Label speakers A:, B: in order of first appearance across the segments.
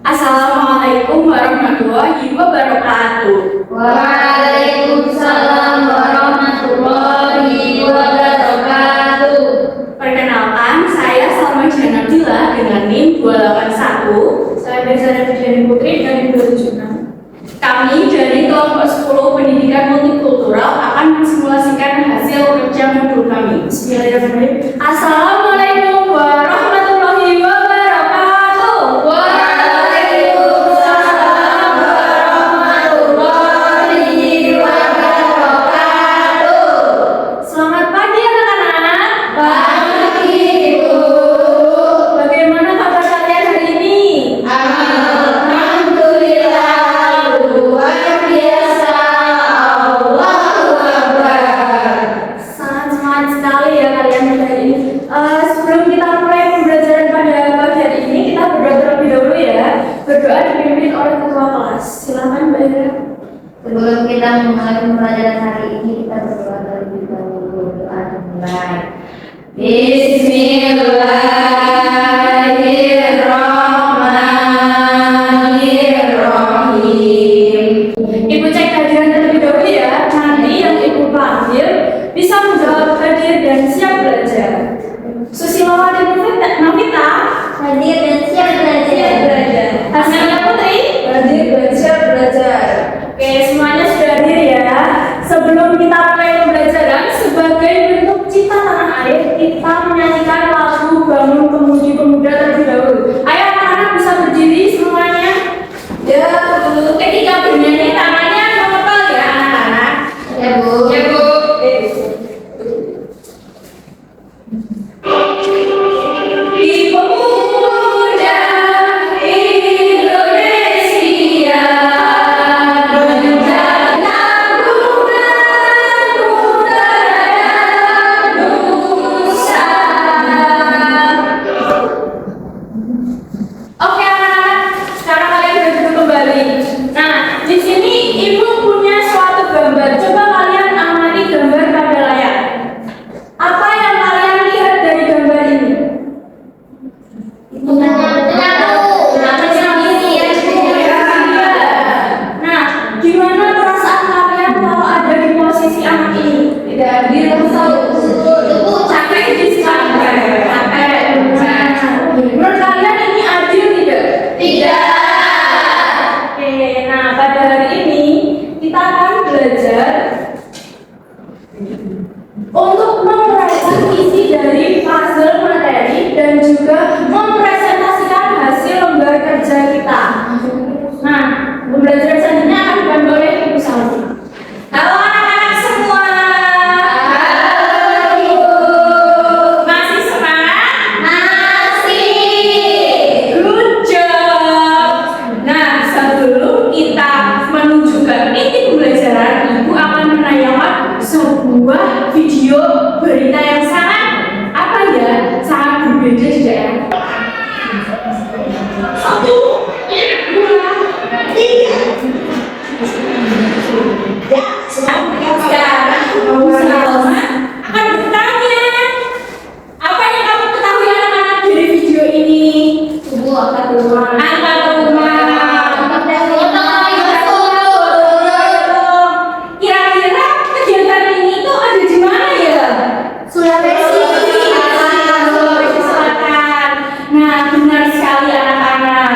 A: Assalamualaikum warahmatullahi wabarakatuh.
B: Waalaikumsalam warahmatullahi wabarakatuh.
A: Perkenalkan, saya Salma Janabila dengan NIM 281.
B: Saya Bezara Fitri Putri dari 276.
A: Kami dari kelompok 10 Pendidikan Multikultural akan mensimulasikan hasil kerja modul kami.
B: Bismillahirrahmanirrahim.
A: Assalamualaikum warahmatullahi wabarakatuh.
B: Waalaikumsalam warahmatullahi wabarakatuh.
A: Selamat pagi anak-anak.
B: Pagi, Ibu.
A: Bagaimana kabar kalian hari ini?
B: Alhamdulillah, luar biasa. Allahu Akbar.
A: Sangat semangat sekali ya kalian hari ini. Sebelum kita mulai pembelajaran pada pagi hari ini, kita berdoa terlebih dahulu ya. Berdoa dipimpin oleh ketua kelas. Silakan Mbak Ira.
B: Sebelum kita memulai pembelajaran hari ini, kita berdoa terlebih dahulu. Doa dimulai. Bismillahirrahmanirrahim.
A: Ibu cek hadiran terlebih dahulu ya. Nanti yang Ibu panggil bisa menjawab hadir dan siap belajar. Susilo dan Novita
B: Hadir dan siap belajar.
A: Hasnania Putri
B: Hadir dan siap belajar.
A: Oke, semuanya sudah hadir ya. Sebelum kita mulai pembelajaran, sebagai bentuk cinta tanah air, kita menyanyikan lagu Bangun Pemuji Pemuda terlebih dahulu. Ayo anak-anak bisa berdiri semuanya. Ya, ketika bernyanyi tangannya mengepal ya anak-anak.
B: Ya, Bu.
A: Ya Bu. Di pemuda Indonesia menjaga naungan muda dan nusa. Oke anak-anak, sekarang kalian sudah duduk kembali. Nah, di sini Ibu punya suatu gambar. Coba kalian amati gambar pada layar. Apa yang kalian lihat dari gambar ini? Nah, gimana perasaan kalian kalau ada di posisi anak ini? Tidak hadir capek di capek. Menurut kalian ini adil tidak? Oke, nah pada hari ini kita akan belajar untuk memperhatikan isi dari puzzle materi dan juga mempresentasikan hasil lembar kerja kita. Nah, pembelajaran selanjutnya akan dipandu oleh Ibu Salma. Halo anak-anak semua.
B: Halo, Ibu.
A: Masih semangat?
B: Masih.
A: Good job. Nah, sebelum kita menuju ke inti pembelajaran, Ibu akan menayangkan sebuah video berita yang sangat apa ya? Sangat berbeda juga ya. 1, 2, 3. Ya, sekarang Ibu Salma akan bertanya, apa yang kamu ketahui anak-anak dari video ini?
B: Ibu angkat rumah.
A: Angkat rumah. Kira-kira kegiatan ini tuh ada di mana ya?
B: Sulawesi.
A: Sulawesi Selatan. Nah, benar sekali anak-anak.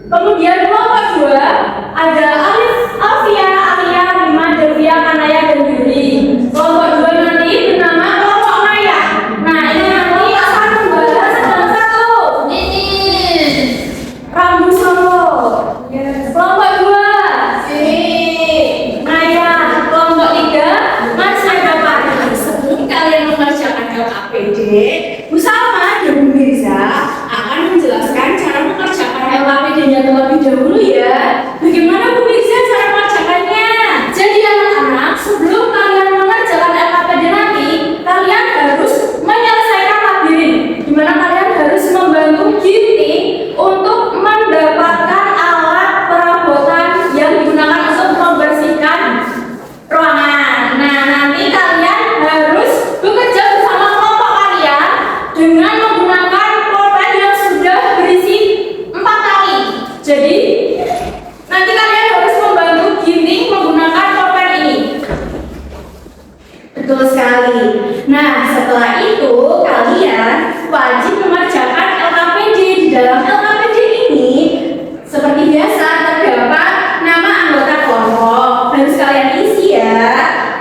A: Kemudian kelompok 2 ada Alfia, Alia, Rima, Delvia, Kanaya, dan Yuri. Kelompok 2 nanti bernama kelompok Maya. Nah, ini nanti akan membahas satu
B: Ini.
A: Rambu Solo. Kelompok 2 Maya. Kelompok 3 Marsha Pari. Sebelum kalian mengerjakan LKPD, Bu Salma dan Bu Mirza akan menjelaskan cara mengerjakan LKPD-nya terlebih dahulu ya. Bagaimana Bu Mirza cara mengerjakannya? Jadi anak-anak, sebelum kalian mengerjakan LKPD nanti, kalian harus menyelesaikan labirin, di mana kalian harus membantu Ginting untuk mendapatkan alat perabotan yang digunakan untuk membersihkan ruangan. Nah, nanti kalian harus bekerja bersama kelompok kalian dengan menggunakan pulpen yang sudah berisi 4 kali. Jadi, nanti kalian harus membantu Ginting menggunakan pulpen ini. Betul sekali. Nah, setelah itu kalian wajib mengerjakan LKPD. Di dalam LKPD ini, seperti biasa terdapat nama anggota kelompok, harus kalian isi ya.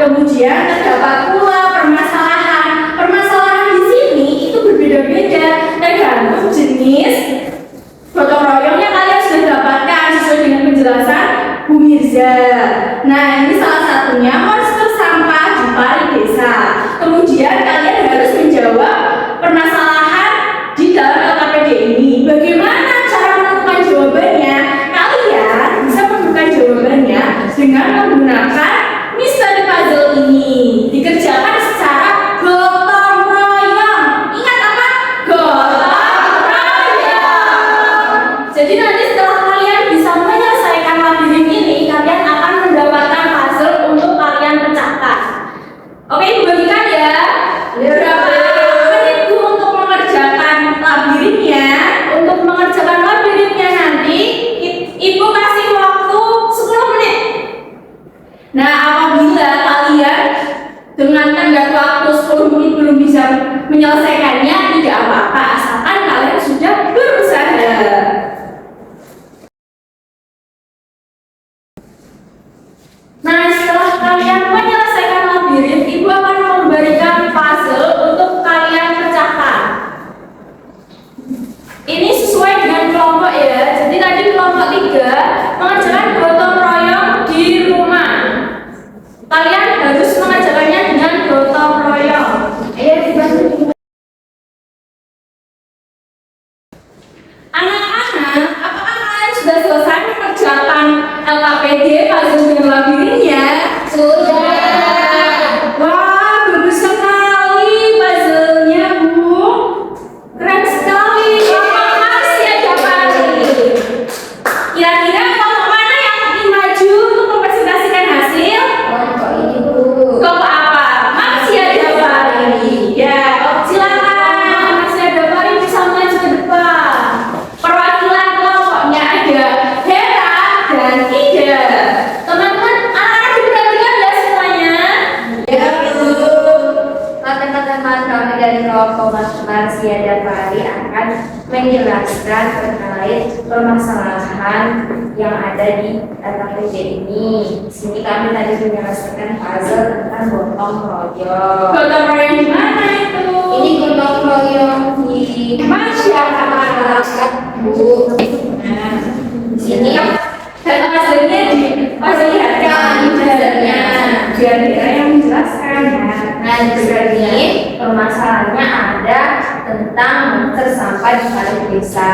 A: Kemudian terdapat pula permasalahan. Permasalahan di sini itu berbeda-beda tergantung jenis gotong royong yang kalian sudah dapatkan sesuai dengan penjelasan Bu Mirza. Nah, ini salah satunya monster sampah di Pari Desa. Kemudian kalian harus menjawab permasalahan di dalam LKPD ini. Bagaimana cara menentukan jawabannya? Kalian bisa menentukan jawabannya dengan menggunakan misteri puzzle ini. Dikerjakan secara gotong royong. Ingat apa? Gotong royong. Jadi nanti setelah kalian bisa menyelesaikan labirin ini, kalian akan mendapatkan puzzle untuk kalian pecahkan. Oke, dibagikan ya. Berapa menit Bu untuk mengerjakan labirinnya? Untuk mengerjakan labirinnya nanti, Ibu kasih waktu 10 menit. Nah, apabila kalian dengan tenggat waktu 10 menit belum bisa menyelesaikannya, tidak apa-apa, asalkan kalian sudah berusaha. Nah, setelah kalian menyelesaikan labirin, Ibu akan memberikan puzzle untuk kalian pecahkan. Ini sesuai dengan kelompok ya. Jadi tadi kelompok 3 mengerjakan gotong royong di rumah. Kalian harus mengerjakannya dengan gotong royong. Ayo dibantu. Anak-anak, apakah kalian sudah selesai mengerjakan LKPD puzzle dengan labirinnya?
B: Sudah.
A: Wah, bagus sekali puzzle-nya, Bu. Keren sekali. Makasih ya, Japari. Kira-kira kelompok mana yang ingin maju untuk mempresentasikan hasil?
B: Kelompok ini, Bu.
A: Kelompok apa? Makasih ya, Japari. Ya, silakan. Makasih ya, Japari bisa maju ke depan. Perwakilan kelompoknya ada Hera dan Ida. Teman-teman, anak-anak diperhatikan ya semuanya.
B: Ya, Bu. Teman-teman, kami dari kelompok Marsia dan Pari akan menjelaskan terkait permasalahan yang ada di LKPD ini. Di sini kami tadi menyelesaikan puzzle tentang gotong royong.
A: Gotong royong di mana itu?
B: Ini gotong royong di
A: masyarakat,
B: Bu. Nah, di sini
A: dan puzzle-nya diperlihatkan puzzle-nya biar Hera yang menjelaskan ya.
B: Nah, di sini permasalahannya ada tentang monster sampah di Pari Desa.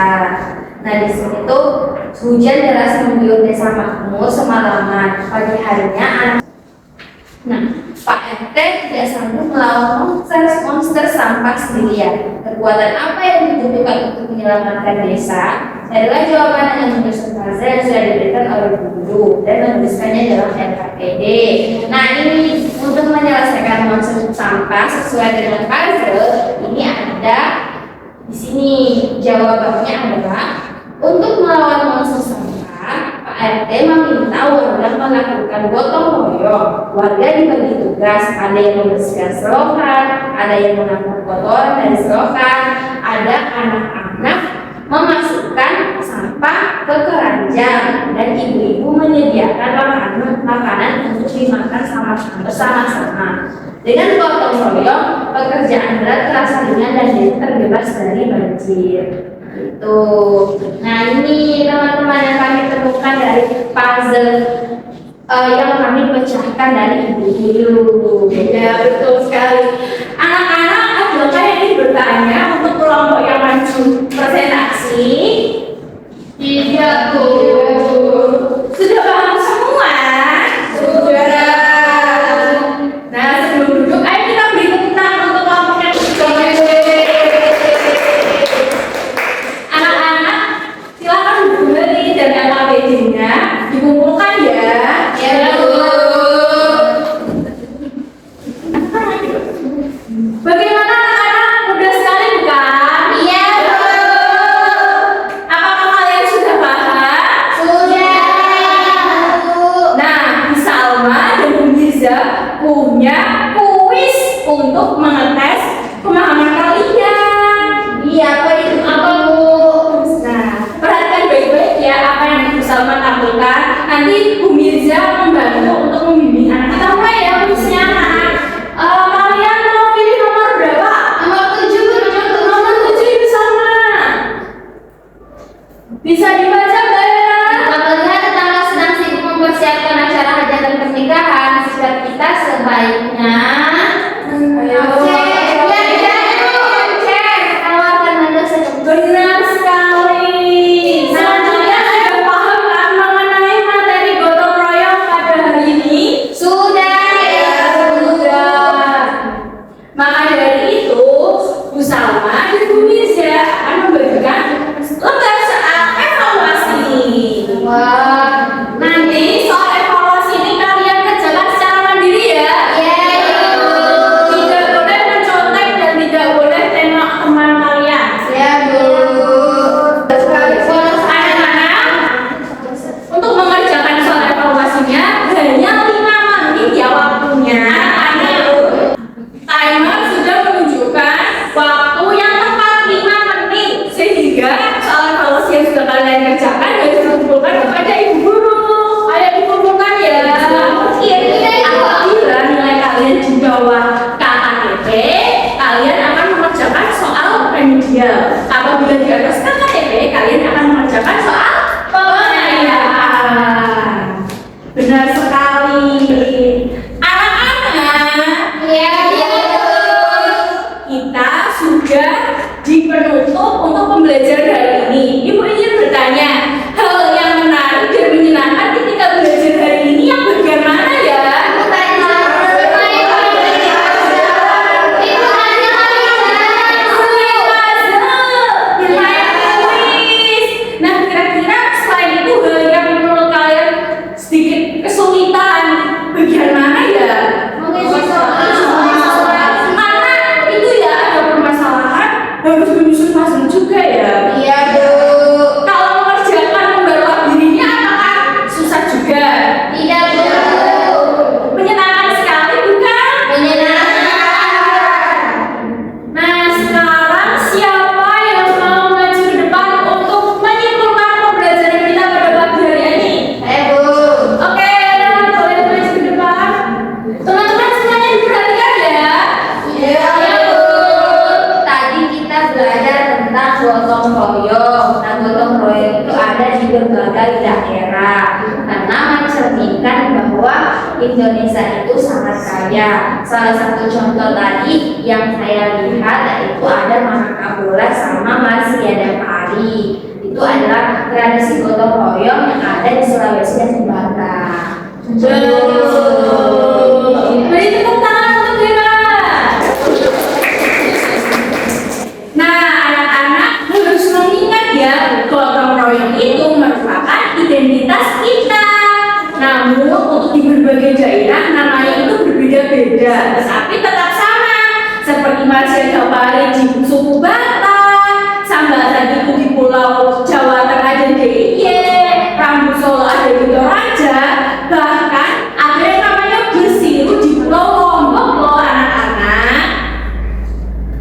B: Nah, di sini tuh hujan deras mengguyur desa makmur semalaman. Pagi harinya Nah, Pak RT tidak sanggup melawan monster sampah sendirian. Kekuatan apa yang dibutuhkan untuk menyelamatkan desa? Adalah jawaban yang menyusun puzzle yang sudah diberikan oleh guru dan menuliskannya dalam LKPD. Nah, ini untuk menyelesaikan monster sampah sesuai dengan puzzle ini ada di sini jawabannya adalah untuk melawan monster sampah. Pak RT meminta warga melakukan gotong royong. Warga dibagi tugas, ada yang membersihkan selokan, ada yang mengangkut kotoran dari selokan, ada anak-anak memasukkan sampah ke keranjang. paham bersama-sama. Dengan gotong royong, pekerjaan berat terasa ringan dan terbebas dari banjir. Itu. Nah, ini teman-teman yang kami temukan dari puzzle yang kami pecahkan dari ibu dulu.
A: Ya, betul sekali. Anak-anak, apakah ini bertanya untuk kelompok yang maju presentasi?
B: Tidak, Bu.
A: Sudah paham semua? Sudah. Nah, sebelum duduk, ayo kita beri tepuk tangan untuk kelompok yang anak-anak, silakan dibeli dan LKPD-nya dikumpulkan ya.
B: Ya, Bu.
A: Bagaimana anak-anak? Mudah sekali bukan?
B: Iya, Bu.
A: Apakah kalian sudah paham?
B: Sudah, Bu.
A: Nah, Bu Salma dan Bu Mirza punya kuis untuk mengetes pemahaman kalian.
B: Iya, apa itu? Apa, Bu?
A: Nah, perhatikan baik-baik ya apa yang Bu Salma tampilkan. Nanti Bu Mirza membantu untuk membimbing anak kita. Mulai ya kuisnya anak. Kalian mau pilih nomor berapa?
B: Nomor 7, Bu.
A: Nomor 7 Ibu Salma. Bisa dibaca nggak ya?
B: Apabila tetangga sedang sibuk mempersiapkan acara hajatan pernikahan, sikap kita sebaiknya tawarkan nada seperti
A: Benar sekali. Selanjutnya sudah paham kan mengenai materi gotong royong pada hari ini?
B: sudah ya.
A: Sudah. Maka dari itu, Bu Salma dan Bu Mirza akan membagikan lembar soal evaluasi.
B: Wah,
A: Nanti soal evaluasi ini kalian kerjakan secara mandiri ya. Tidak boleh mencontek dan tidak boleh tengok teman kalian.
B: ya, Bu.
A: Anak-anak, untuk mengerjakan soal evaluasinya hanya 5 menit ya waktunya. Timer sudah menunjukkan waktu yang tepat 5 menit sehingga soal evaluasi yang sudah kalian kerjakan harus dikumpulkan kepada ibu guru. Ayo dikumpulkan ya. Apabila nilai kalian di bawah KKTP, kalian akan mengerjakan soal remedial. Apabila di atas KKTP, kalian akan mengerjakan soal penganiayaan. Benar sekali. Anak-anak,
B: Ya,
A: kita sudah di penutup untuk pembelajaran hari ini. Ibu ingin bertanya, hal yang menarik dan menyenangkan ketika belajar hari ini yang bagian mana ya? Selain puzzle, bermain kuis. Nah, kira-kira selain itu hal yang menurut kalian sedikit kesulitan bagian mana ya? Karena itu ya ada permasalahan harus menyusun puzzle juga ya.
B: iya, Bu.
A: Kalau mengerjakan lembar labirinnya apakah susah juga?
B: Tidak, Bu.
A: Menyenangkan sekali bukan?
B: Menyenangkan.
A: Nah, sekarang siapa yang mau maju ke depan untuk menyimpulkan pembelajaran kita pada pagi hari ini?
B: Bu.
A: Oke, nah, boleh maju ke depan. Teman-teman semuanya diperhatikan ya.
B: Iya, Bu. Tadi kita belajar tentang gotong royong. Nah, gotong royong itu ada di berbagai daerah karena mencerminkan bahwa Indonesia itu sangat kaya. Salah satu contoh tadi yang saya lihat yaitu ada Mahakabola sama Marsya dan Pari. Itu adalah tradisi gotong royong yang ada di Sulawesi dan Sumatra.
A: Beri tepuk tangan untuk Dira. Nah, anak-anak harus mengingat ya, gotong royong itu merupakan identitas kita. Namun untuk di berbagai daerah namanya itu berbeda-beda, tetapi tetap sama. Seperti Marsya Dapari di suku Batak, Sambatan itu di Pulau Jawa Tengah dan DIY, Rambu Solo ada di Toraja, bahkan ada yang namanya Bersiru di Pulau Lombok loh anak-anak.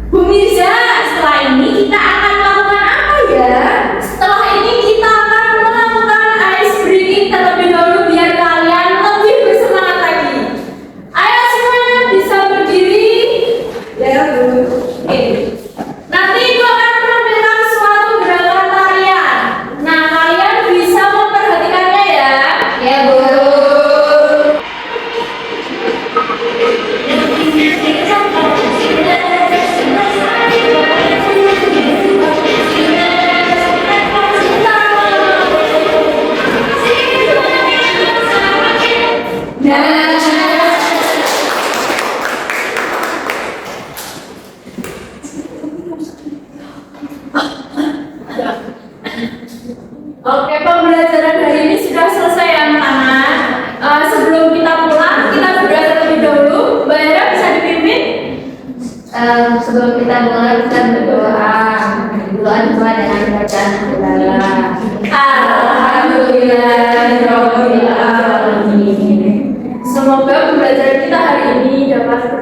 A: Bu Mirza, setelah ini kita akan melakukan apa ya? Setelah ini kita akan melakukan ice breaking terlebih dahulu biar kalian lebih bersemangat lagi.
B: mulai kita berdoa. Doa dengan bacaan
A: Alhamdulillahirobbilalamin. Semoga pembelajaran kita hari ini dapat